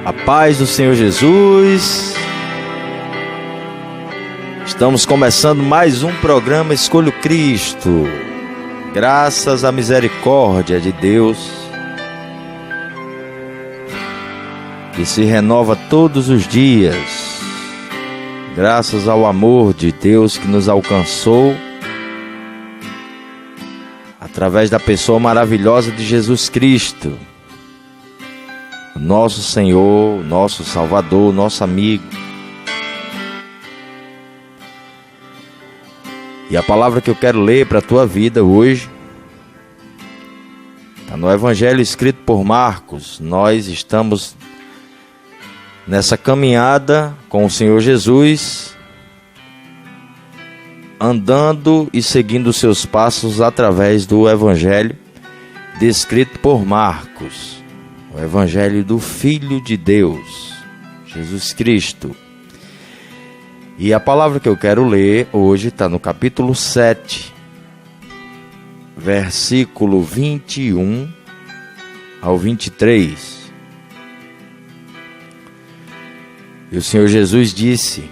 A paz do Senhor Jesus. Estamos começando mais um programa Escolho Cristo. Graças à misericórdia de Deus, que se renova todos os dias. Graças ao amor de Deus que nos alcançou através da pessoa maravilhosa de Jesus Cristo, nosso Senhor, nosso Salvador, nosso amigo. E a palavra que eu quero ler para a tua vida hoje está no Evangelho escrito por Marcos. Nós estamos nessa caminhada com o Senhor Jesus, andando e seguindo os seus passos através do Evangelho descrito por Marcos, o Evangelho do Filho de Deus, Jesus Cristo. E a palavra que eu quero ler hoje está no capítulo 7, versículo 21 ao 23. E o Senhor Jesus disse: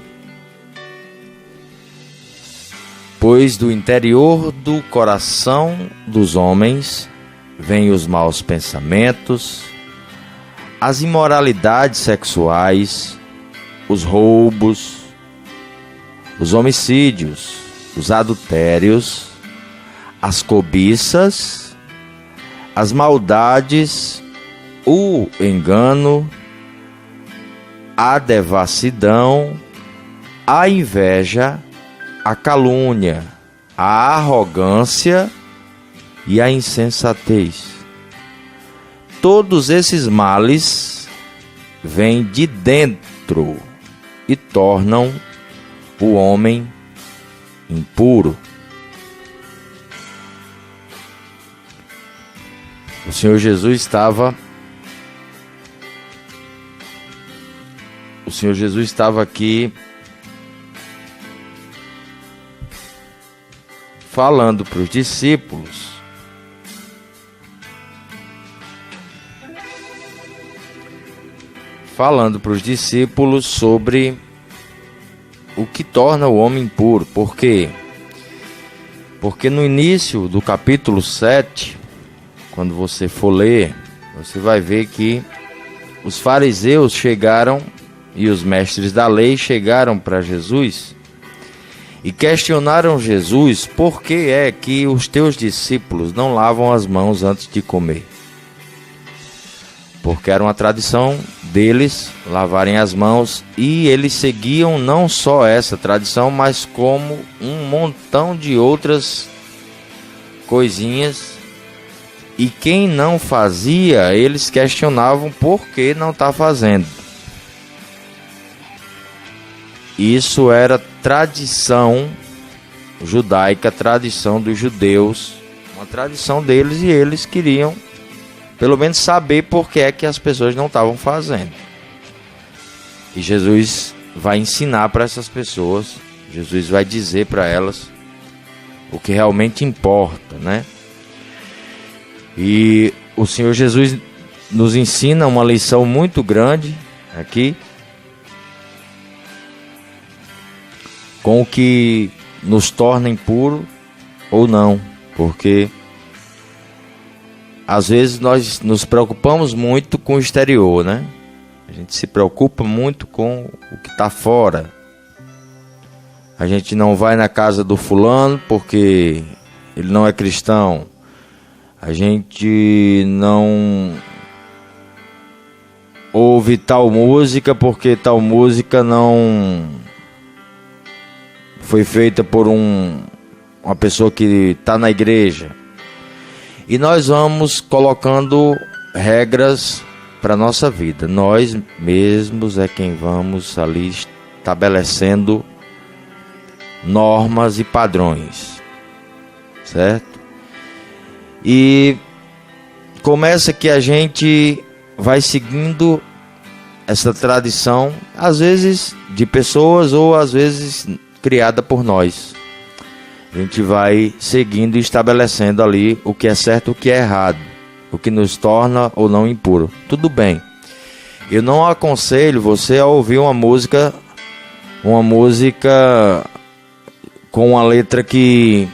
pois do interior do coração dos homens vêm os maus pensamentos, as imoralidades sexuais, os roubos, os homicídios, os adultérios, as cobiças, as maldades, o engano, a devassidão, a inveja, a calúnia, a arrogância e a insensatez. Todos esses males vêm de dentro e tornam o homem impuro. O Senhor Jesus estava aqui falando para os discípulos sobre o que torna o homem impuro. Por quê? Porque no início do capítulo 7, quando você for ler, você vai ver que os fariseus chegaram e os mestres da lei chegaram para Jesus e questionaram Jesus: por que é que os teus discípulos não lavam as mãos antes de comer? Porque era uma tradição deles lavarem as mãos, e eles seguiam não só essa tradição, mas como um montão de outras coisinhas. E quem não fazia, eles questionavam por que não está fazendo. Isso era tradição judaica, tradição dos judeus, uma tradição deles, e eles queriam pelo menos saber por que é que as pessoas não estavam fazendo. E Jesus vai ensinar para essas pessoas, Jesus vai dizer para elas o que realmente importa, né? E o Senhor Jesus nos ensina uma lição muito grande aqui, com o que nos torna impuro ou não, porque às vezes nós nos preocupamos muito com o exterior, né? A gente se preocupa muito com o que está fora. A gente não vai na casa do fulano porque ele não é cristão. A gente não ouve tal música porque tal música não foi feita por uma pessoa que está na igreja. E nós vamos colocando regras para a nossa vida. Nós mesmos é quem vamos ali estabelecendo normas e padrões, certo? E começa que a gente vai seguindo essa tradição, às vezes de pessoas ou às vezes criada por nós. A gente vai seguindo e estabelecendo ali o que é certo e o que é errado, o que nos torna ou não impuro. Tudo bem. Eu não aconselho você a ouvir uma música com uma letra que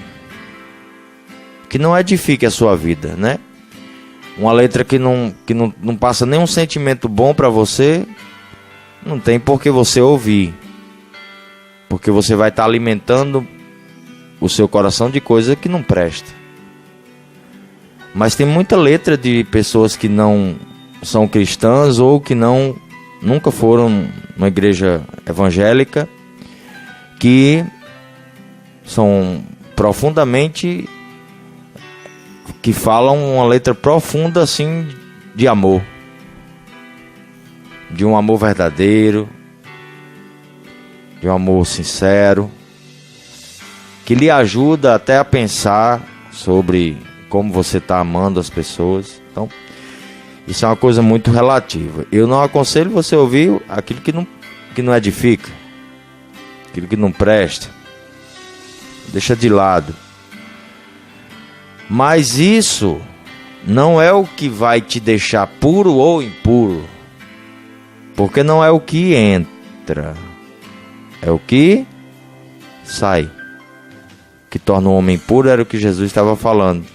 não edifique a sua vida, né? Uma letra que não passa nenhum sentimento bom para você, não tem por que você ouvir. Porque você vai estar alimentando o seu coração de coisa que não presta. Mas tem muita letra de pessoas que não são cristãs ou que nunca foram numa igreja evangélica, que são profundamente, que falam uma letra profunda assim de amor, de um amor verdadeiro, de um amor sincero, que lhe ajuda até a pensar sobre como você está amando as pessoas. Então, isso é uma coisa muito relativa. Eu não aconselho você ouvir aquilo que não edifica, aquilo que não presta. Deixa de lado. Mas isso não é o que vai te deixar puro ou impuro, porque não é o que entra, é o que sai. O que torna o homem puro era o que Jesus estava falando.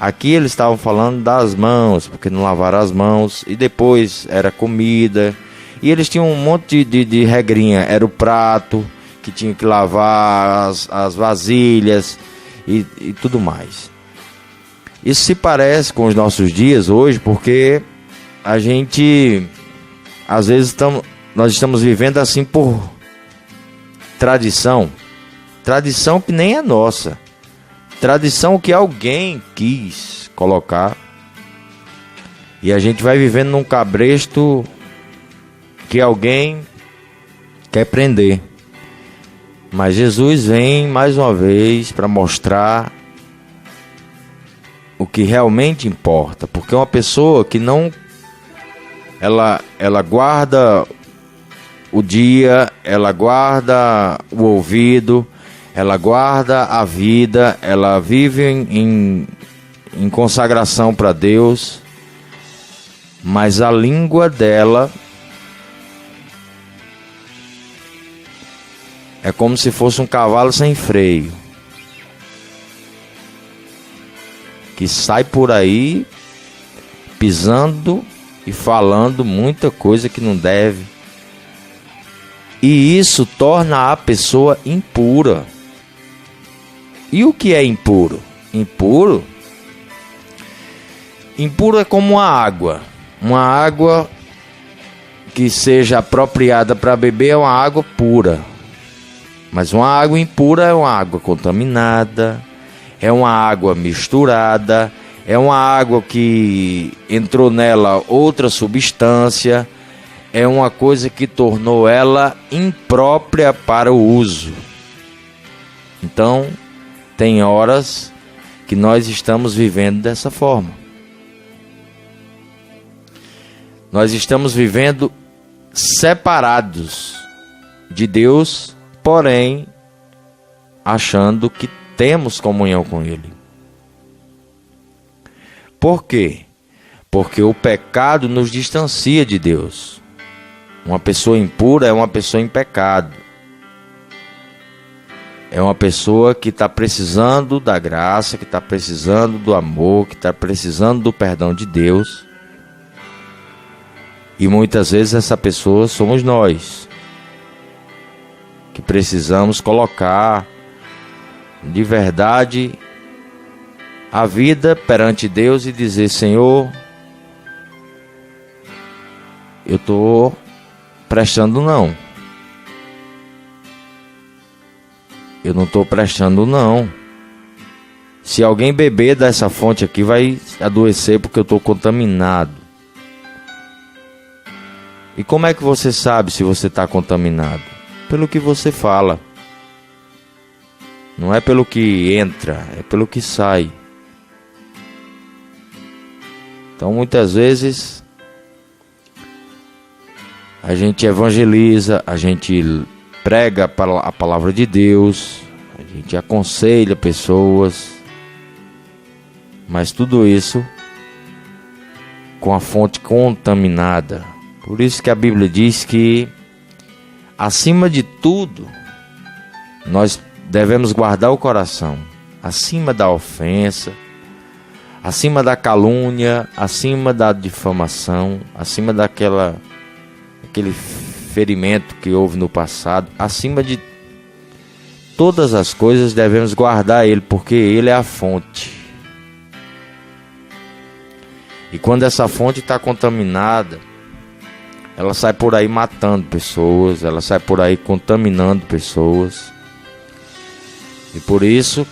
Aqui eles estavam falando das mãos, porque não lavaram as mãos, e depois era comida, e eles tinham um monte de regrinha. Era o prato que tinha que lavar, as vasilhas e tudo mais. Isso se parece com os nossos dias hoje, porque a gente, às vezes, nós estamos vivendo assim por tradição que nem é nossa. Tradição que alguém quis colocar, e a gente vai vivendo num cabresto que alguém quer prender. Mas Jesus vem mais uma vez para mostrar o que realmente importa, porque uma pessoa que não, ela guarda o dia, ela guarda o ouvido, ela guarda a vida, ela vive em consagração para Deus, mas a língua dela é como se fosse um cavalo sem freio, que sai por aí pisando e falando muita coisa que não deve. E isso torna a pessoa impura. E o que é impuro? Impuro é como uma água. Uma água que seja apropriada para beber é uma água pura. Mas uma água impura é uma água contaminada, é uma água misturada, é uma água que entrou nela outra substância, é uma coisa que tornou ela imprópria para o uso. Então, tem horas que nós estamos vivendo dessa forma. Nós estamos vivendo separados de Deus, porém achando que temos comunhão com Ele. Por quê? Porque o pecado nos distancia de Deus. Uma pessoa impura é uma pessoa em pecado. É uma pessoa que está precisando da graça, que está precisando do amor, que está precisando do perdão de Deus. E muitas vezes essa pessoa somos nós, que precisamos colocar de verdade a vida perante Deus e dizer: Senhor, eu estou prestando não. Eu não estou prestando não. Se alguém beber dessa fonte aqui, vai adoecer porque eu estou contaminado. E como é que você sabe se você está contaminado? Pelo que você fala. Não é pelo que entra, é pelo que sai. Então muitas vezes a gente evangeliza, a gente prega a palavra de Deus, a gente aconselha pessoas, mas tudo isso com a fonte contaminada, Por isso que a Bíblia diz que, acima de tudo, nós devemos guardar o coração, acima da ofensa, acima da calúnia, acima da difamação, acima aquele ferimento que houve no passado, acima de todas as coisas devemos guardar ele, porque ele é a fonte. E quando essa fonte está contaminada, ela sai por aí matando pessoas, ela sai por aí contaminando pessoas. E por isso,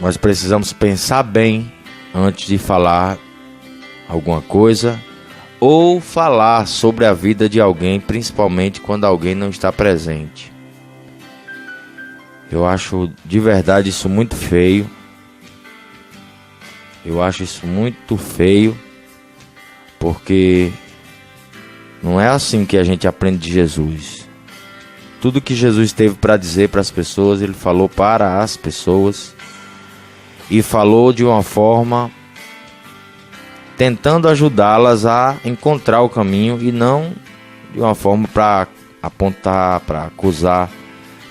nós precisamos pensar bem antes de falar alguma coisa ou falar sobre a vida de alguém, principalmente quando alguém não está presente. Eu acho de verdade isso muito feio. Eu acho isso muito feio, porque não é assim que a gente aprende de Jesus. Tudo que Jesus teve para dizer para as pessoas, ele falou para as pessoas. E falou de uma forma tentando ajudá-las a encontrar o caminho, e não de uma forma para apontar, para acusar,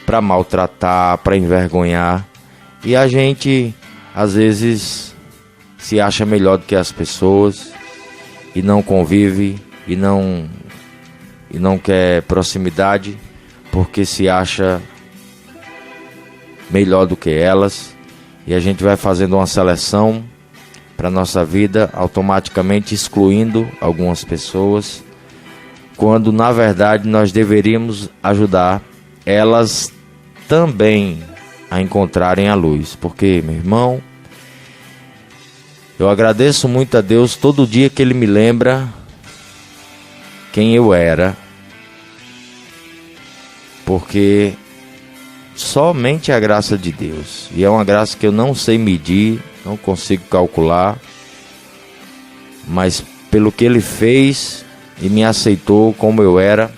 para maltratar, para envergonhar. E a gente às vezes se acha melhor do que as pessoas e não convive e não quer proximidade, porque se acha melhor do que elas. E a gente vai fazendo uma seleção para nossa vida, automaticamente excluindo algumas pessoas, quando na verdade nós deveríamos ajudar elas também a encontrarem a luz. Porque, meu irmão, eu agradeço muito a Deus todo dia que Ele me lembra quem eu era, porque somente a graça de Deus, e é uma graça que eu não sei medir, não consigo calcular, mas pelo que Ele fez e me aceitou como eu era,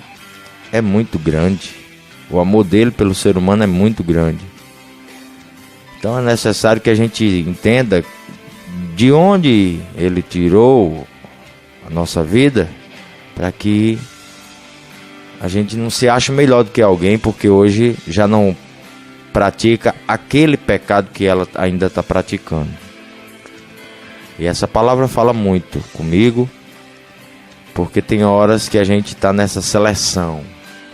é muito grande. O amor dele pelo ser humano é muito grande. Então é necessário que a gente entenda de onde Ele tirou a nossa vida, para que a gente não se ache melhor do que alguém, porque hoje já não pratica aquele pecado que ela ainda está praticando. E essa palavra fala muito comigo, porque tem horas que a gente está nessa seleção,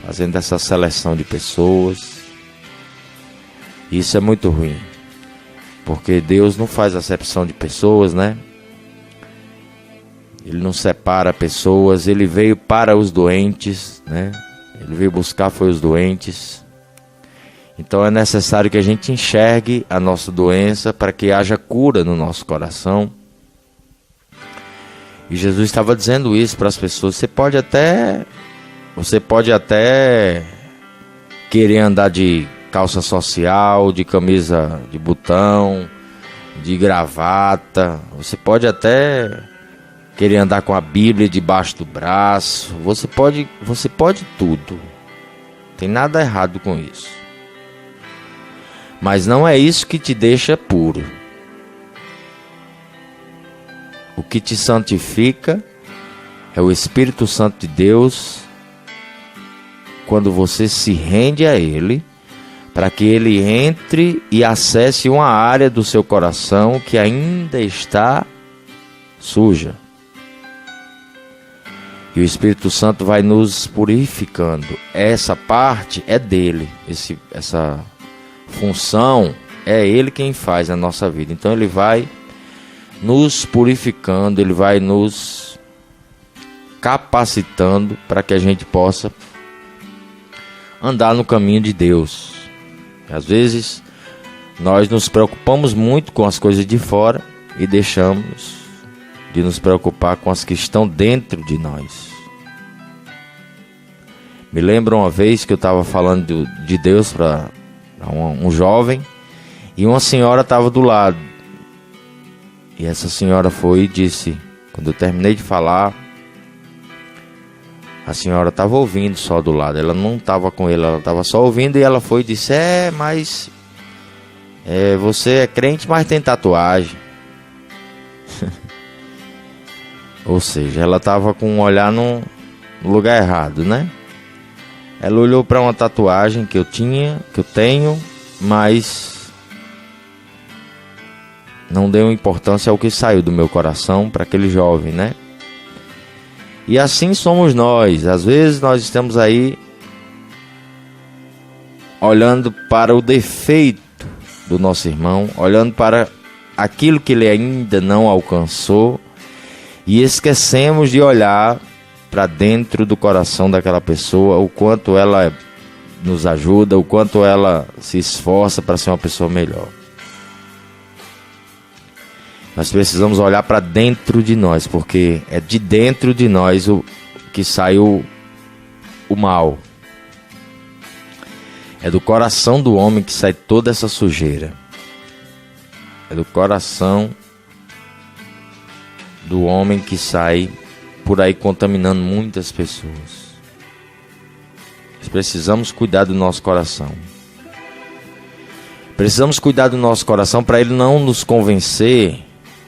fazendo essa seleção de pessoas. Isso é muito ruim, porque Deus não faz acepção de pessoas, né? Ele não separa pessoas. Ele veio para os doentes, né? Ele veio buscar foi os doentes. Então é necessário que a gente enxergue a nossa doença para que haja cura no nosso coração. E Jesus estava dizendo isso para as pessoas. Você pode até querer andar de calça social, de camisa de botão, de gravata. Você pode até querer andar com a Bíblia debaixo do braço. Você pode tudo. Não tem nada errado com isso. Mas não é isso que te deixa puro. O que te santifica é o Espírito Santo de Deus, quando você se rende a Ele, para que Ele entre e acesse uma área do seu coração que ainda está suja. E o Espírito Santo vai nos purificando. Essa parte é dele. Essa função é Ele quem faz na nossa vida. Então Ele vai nos purificando, Ele vai nos capacitando para que a gente possa andar no caminho de Deus. Às vezes nós nos preocupamos muito com as coisas de fora e deixamos de nos preocupar com as que estão dentro de nós. Me lembro uma vez que eu estava falando de Deus para um jovem, e uma senhora estava do lado. E essa senhora foi e disse, quando eu terminei de falar, a senhora estava ouvindo só do lado, ela não estava com ele, ela estava só ouvindo, e ela foi e disse, mas você é crente, mas tem tatuagem. Ou seja, ela estava com um olhar no lugar errado, né? Ela olhou para uma tatuagem que eu tenho, mas não deu importância ao que saiu do meu coração para aquele jovem, né? E assim somos nós. Às vezes nós estamos aí olhando para o defeito do nosso irmão, olhando para aquilo que ele ainda não alcançou e esquecemos de olhar para dentro do coração daquela pessoa, o quanto ela nos ajuda, o quanto ela se esforça para ser uma pessoa melhor. Nós precisamos olhar para dentro de nós, porque é de dentro de nós o que sai o mal. É do coração do homem que sai toda essa sujeira. É do coração do homem que sai por aí contaminando muitas pessoas. Nós precisamos cuidar do nosso coração. Precisamos cuidar do nosso coração para ele não nos convencer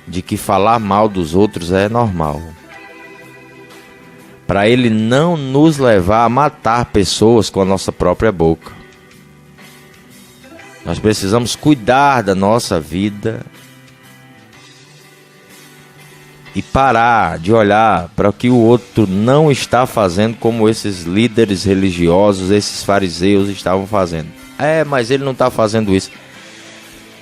de que falar mal dos outros é normal. Para ele não nos levar a matar pessoas com a nossa própria boca. Nós precisamos cuidar da nossa vida e parar de olhar para o que o outro não está fazendo, como esses líderes religiosos, esses fariseus estavam fazendo. Mas ele não está fazendo isso.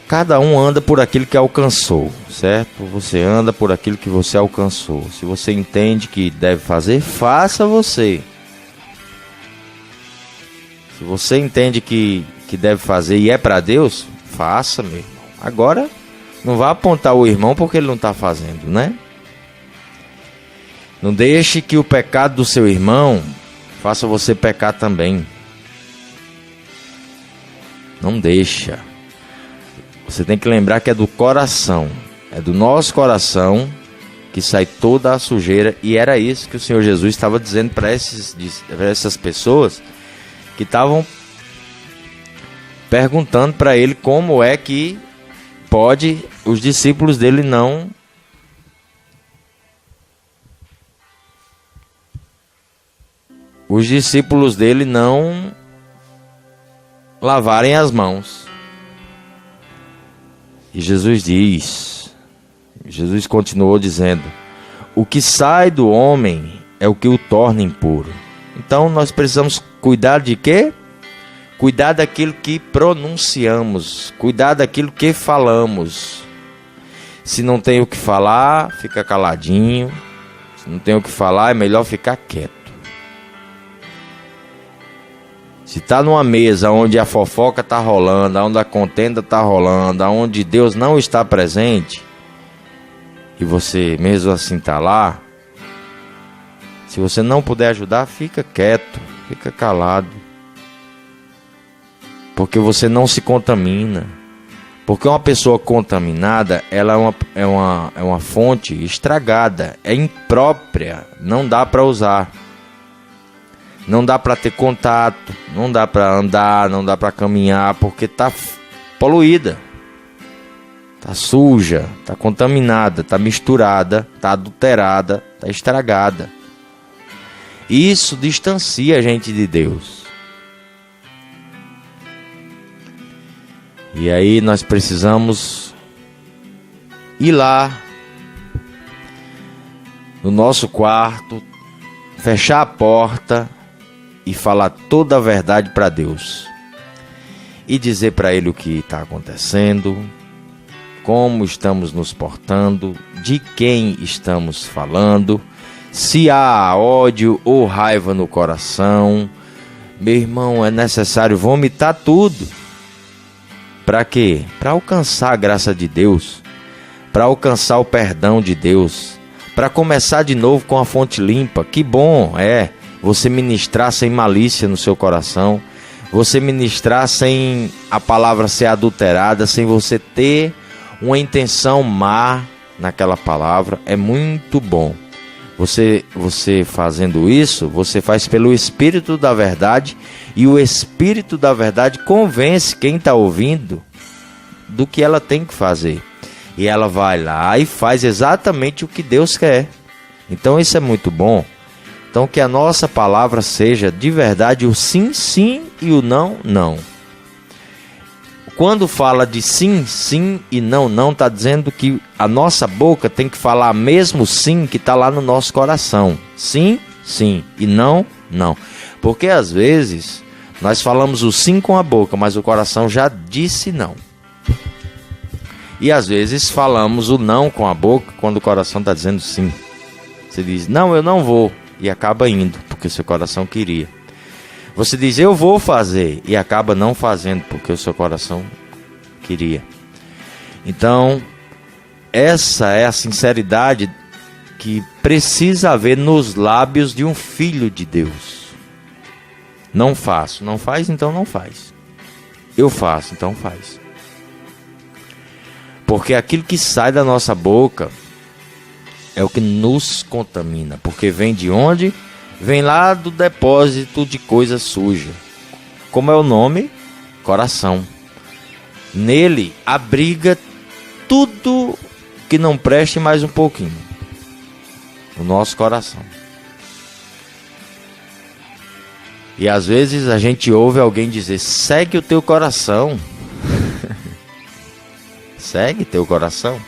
Cada um anda por aquilo que alcançou, certo? Você anda por aquilo que você alcançou. Se você entende que deve fazer, faça você. Se você entende que deve fazer e é para Deus, faça, meu irmão. Agora, não vá apontar o irmão porque ele não está fazendo, né? Não deixe que o pecado do seu irmão faça você pecar também. Não deixa. Você tem que lembrar que é do coração. É do nosso coração que sai toda a sujeira. E era isso que o Senhor Jesus estava dizendo para essas pessoas que estavam perguntando para ele como é que pode os discípulos dele não lavarem as mãos. E Jesus continuou dizendo: o que sai do homem é o que o torna impuro. Então nós precisamos cuidar de quê? Cuidar daquilo que pronunciamos, cuidar daquilo que falamos. Se não tem o que falar, fica caladinho. Se não tem o que falar, é melhor ficar quieto. Se está numa mesa onde a fofoca está rolando, onde a contenda está rolando, onde Deus não está presente, e você mesmo assim está lá, se você não puder ajudar, fica quieto, fica calado. Porque você não se contamina. Porque uma pessoa contaminada, ela é uma fonte estragada, é imprópria, não dá para usar. Não dá para ter contato, não dá para andar, não dá para caminhar, porque está poluída, está suja, está contaminada, está misturada, está adulterada, está estragada. Isso distancia a gente de Deus. E aí nós precisamos ir lá no nosso quarto, fechar a porta e falar toda a verdade para Deus. E dizer para Ele o que está acontecendo, como estamos nos portando, de quem estamos falando, se há ódio ou raiva no coração. Meu irmão, é necessário vomitar tudo. Para quê? Para alcançar a graça de Deus, para alcançar o perdão de Deus, para começar de novo com a fonte limpa. Que bom é você ministrar sem malícia no seu coração, você ministrar sem a palavra ser adulterada, sem você ter uma intenção má naquela palavra. É muito bom. Você fazendo isso, você faz pelo Espírito da Verdade, e o Espírito da Verdade convence quem está ouvindo do que ela tem que fazer. E ela vai lá e faz exatamente o que Deus quer. Então isso é muito bom. Então que a nossa palavra seja de verdade o sim, sim e o não, não. Quando fala de sim, sim e não, não, está dizendo que a nossa boca tem que falar mesmo sim que está lá no nosso coração. Sim, sim e não, não. Porque às vezes nós falamos o sim com a boca, mas o coração já disse não. E às vezes falamos o não com a boca quando o coração está dizendo sim. Você diz, não, eu não vou, e acaba indo, porque o seu coração queria. Você diz, eu vou fazer, e acaba não fazendo, porque o seu coração queria. Então, essa é a sinceridade que precisa haver nos lábios de um filho de Deus. Não faço, não faz, então não faz. Eu faço, então faz. Porque aquilo que sai da nossa boca é o que nos contamina. Porque vem de onde? Vem lá do depósito de coisa suja. Como é o nome? Coração. Nele abriga tudo que não preste mais um pouquinho. O nosso coração. E às vezes a gente ouve alguém dizer, segue o teu coração. Segue teu coração.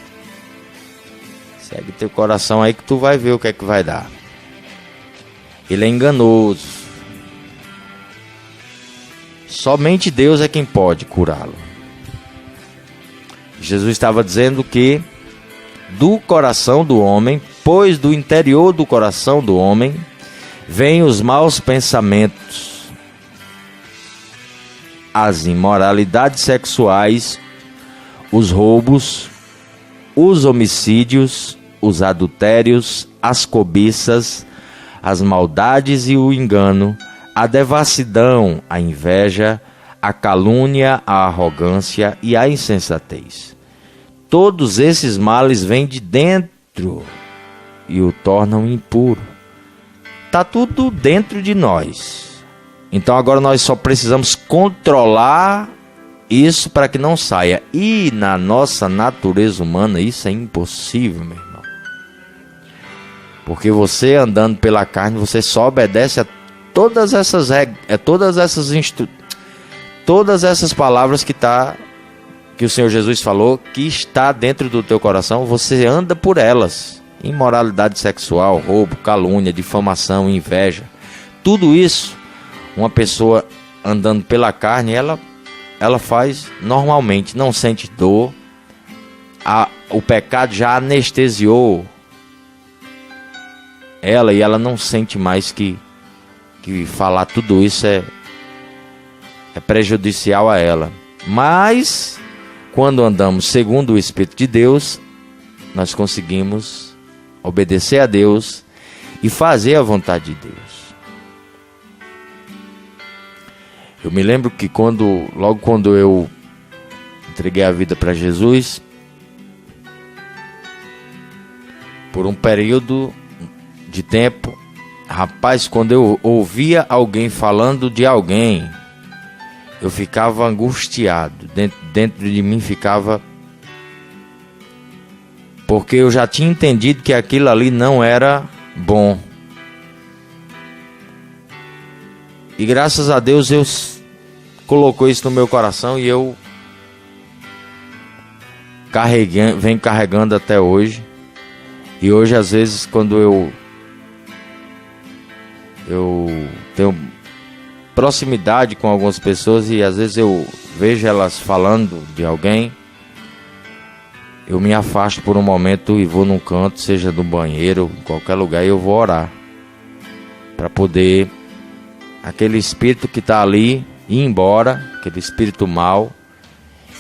Segue teu coração aí que tu vai ver o que é que vai dar. Ele é enganoso. Somente Deus é quem pode curá-lo. Jesus estava dizendo que do coração do homem, pois do interior do coração do homem, vêm os maus pensamentos, as imoralidades sexuais, os roubos, os homicídios, os adultérios, as cobiças, as maldades e o engano, a devassidão, a inveja, a calúnia, a arrogância e a insensatez. Todos esses males vêm de dentro e o tornam impuro. Está tudo dentro de nós. Então agora nós só precisamos controlar isso para que não saia. E na nossa natureza humana isso é impossível, meu irmão. Porque você andando pela carne, você só obedece a todas essas regras, todas essas palavras que o Senhor Jesus falou, que está dentro do teu coração, você anda por elas. Imoralidade sexual, roubo, calúnia, difamação, inveja. Tudo isso, uma pessoa andando pela carne, ela faz normalmente, não sente dor. O pecado já anestesiou ela e ela não sente mais que falar tudo isso é prejudicial a ela. Mas quando andamos segundo o Espírito de Deus, nós conseguimos obedecer a Deus e fazer a vontade de Deus. Eu me lembro que logo quando eu entreguei a vida para Jesus, por um período de tempo, rapaz, quando eu ouvia alguém falando de alguém, eu ficava angustiado, dentro de mim ficava, porque eu já tinha entendido que aquilo ali não era bom. E graças a Deus colocou isso no meu coração e eu venho carregando até hoje. E hoje às vezes quando eu tenho proximidade com algumas pessoas e às vezes eu vejo elas falando de alguém, eu me afasto por um momento e vou num canto, seja no banheiro, em qualquer lugar, e eu vou orar para poder aquele espírito que está ali ir embora, aquele espírito mau,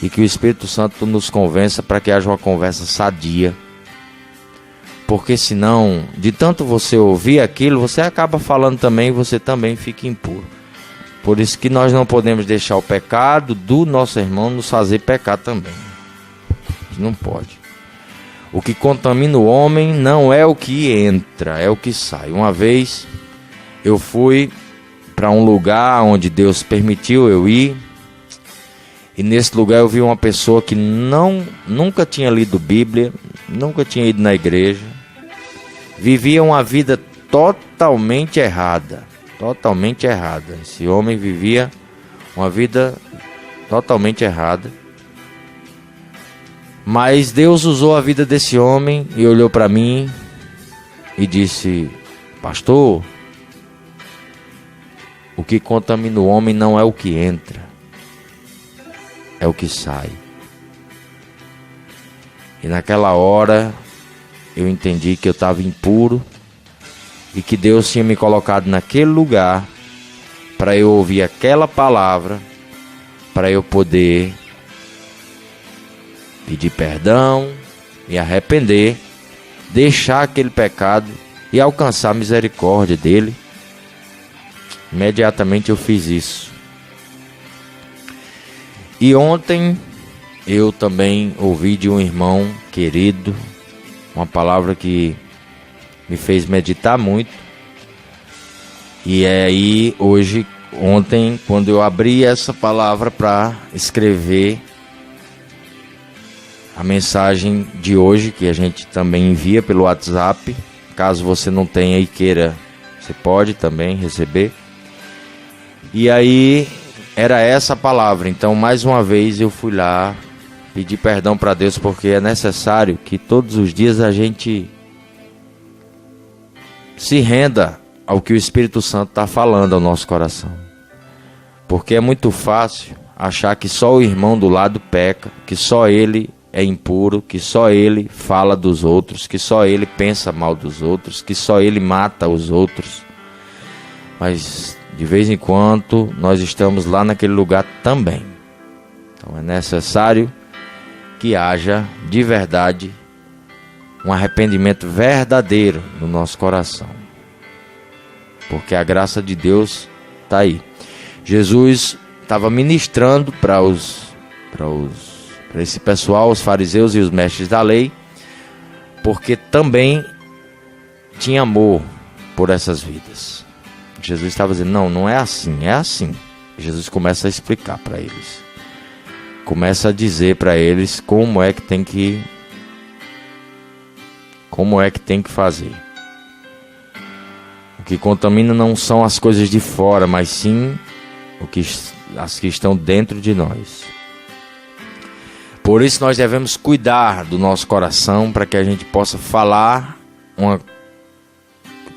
e que o Espírito Santo nos convença para que haja uma conversa sadia. Porque senão, de tanto você ouvir aquilo, você acaba falando também e você também fica impuro. Por isso que nós não podemos deixar o pecado do nosso irmão nos fazer pecar também. Não pode. O que contamina o homem não é o que entra, é o que sai. Uma vez eu fui para um lugar onde Deus permitiu eu ir, e nesse lugar eu vi uma pessoa que nunca tinha lido Bíblia, nunca tinha ido na igreja, vivia uma vida totalmente errada. Totalmente errada. Esse homem vivia uma vida totalmente errada. Mas Deus usou a vida desse homem e olhou para mim e disse: pastor, o que contamina o homem não é o que entra, é o que sai. E naquela hora eu entendi que eu estava impuro e que Deus tinha me colocado naquele lugar para eu ouvir aquela palavra, para eu poder pedir perdão, me arrepender, deixar aquele pecado e alcançar a misericórdia dele. Imediatamente eu fiz isso. E ontem eu também ouvi de um irmão querido uma palavra que me fez meditar muito. E aí ontem, quando eu abri essa palavra para escrever a mensagem de hoje, que a gente também envia pelo WhatsApp, caso você não tenha e queira, você pode também receber. E aí era essa palavra. Então mais uma vez eu fui lá pedir perdão para Deus, porque é necessário que todos os dias a gente se renda ao que o Espírito Santo está falando ao nosso coração. Porque é muito fácil achar que só o irmão do lado peca, que só ele é impuro, que só ele fala dos outros, que só ele pensa mal dos outros, que só ele mata os outros. Mas de vez em quando nós estamos lá naquele lugar também. Então é necessário que haja de verdade um arrependimento verdadeiro no nosso coração, porque a graça de Deus está aí. Jesus estava ministrando para esse pessoal, os fariseus e os mestres da lei, porque também tinha amor por essas vidas. Jesus estava dizendo: não é assim, é assim. Jesus começa a explicar para eles, começa a dizer para eles como é que tem que fazer. O que contamina não são as coisas de fora, mas sim as que estão dentro de nós. Por isso nós devemos cuidar do nosso coração, para que a gente possa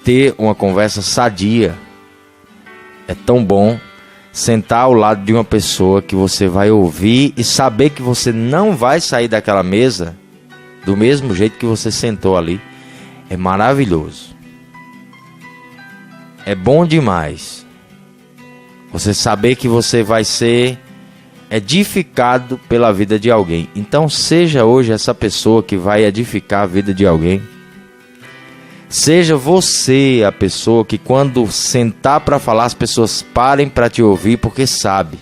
ter uma conversa sadia. É tão bom sentar ao lado de uma pessoa que você vai ouvir e saber que você não vai sair daquela mesa do mesmo jeito que você sentou ali. É maravilhoso. É bom demais você saber que você vai ser edificado pela vida de alguém. Então seja hoje essa pessoa que vai edificar a vida de alguém. Seja você a pessoa que, quando sentar para falar, as pessoas parem para te ouvir, porque sabe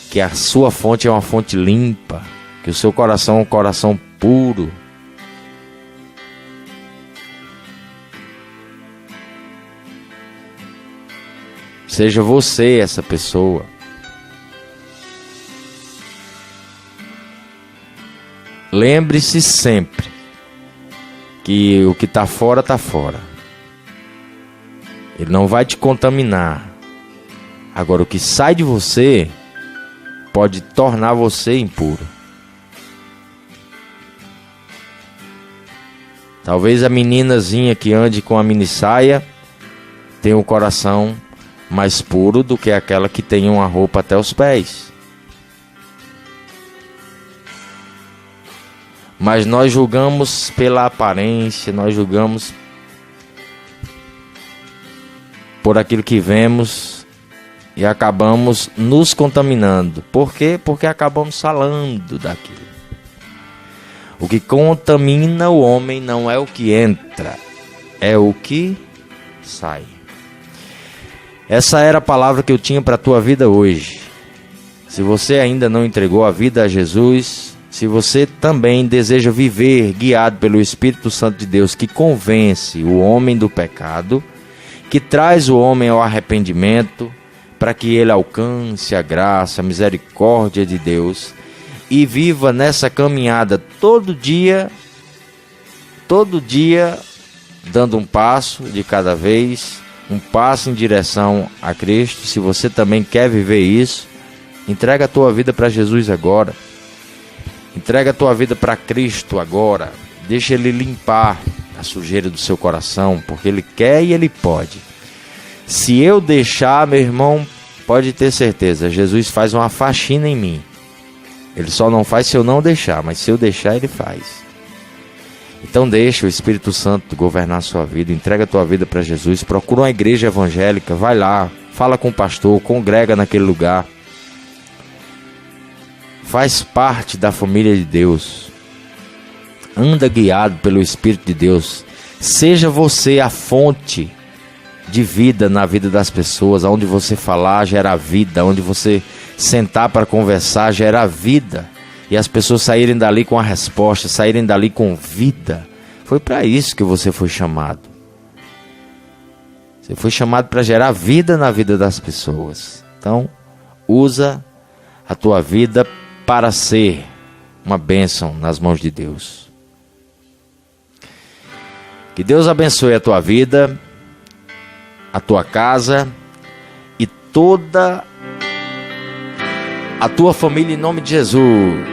que a sua fonte é uma fonte limpa, que o seu coração é um coração puro. Seja você essa pessoa. Lembre-se sempre que o que está fora, está fora. Ele não vai te contaminar. Agora, o que sai de você pode tornar você impuro. Talvez a meninazinha que ande com a minissaia tenha o coração mais puro do que aquela que tem uma roupa até os pés. Mas nós julgamos pela aparência, nós julgamos por aquilo que vemos e acabamos nos contaminando. Por quê? Porque acabamos falando daquilo. O que contamina o homem não é o que entra, é o que sai. Essa era a palavra que eu tinha para a tua vida hoje. Se você ainda não entregou a vida a Jesus, se você também deseja viver guiado pelo Espírito Santo de Deus, que convence o homem do pecado, que traz o homem ao arrependimento, para que ele alcance a graça, a misericórdia de Deus e viva nessa caminhada todo dia dando um passo de cada vez, um passo em direção a Cristo. Se você também quer viver isso, entrega a tua vida para Jesus agora. Entrega a tua vida para Cristo agora. Deixa Ele limpar a sujeira do seu coração, porque Ele quer e Ele pode. Se eu deixar, meu irmão, pode ter certeza, Jesus faz uma faxina em mim. Ele só não faz se eu não deixar, mas se eu deixar, Ele faz. Então deixa o Espírito Santo governar a sua vida, entrega a tua vida para Jesus, procura uma igreja evangélica, vai lá, fala com o pastor, congrega naquele lugar. Faz parte da família de Deus. Anda guiado pelo Espírito de Deus. Seja você a fonte de vida na vida das pessoas. Onde você falar gera vida, onde você sentar para conversar gera vida. E as pessoas saírem dali com a resposta, saírem dali com vida. Foi para isso que você foi chamado. Você foi chamado para gerar vida na vida das pessoas. Então, usa a tua vida para ser uma bênção nas mãos de Deus. Que Deus abençoe a tua vida, a tua casa e toda a tua família em nome de Jesus.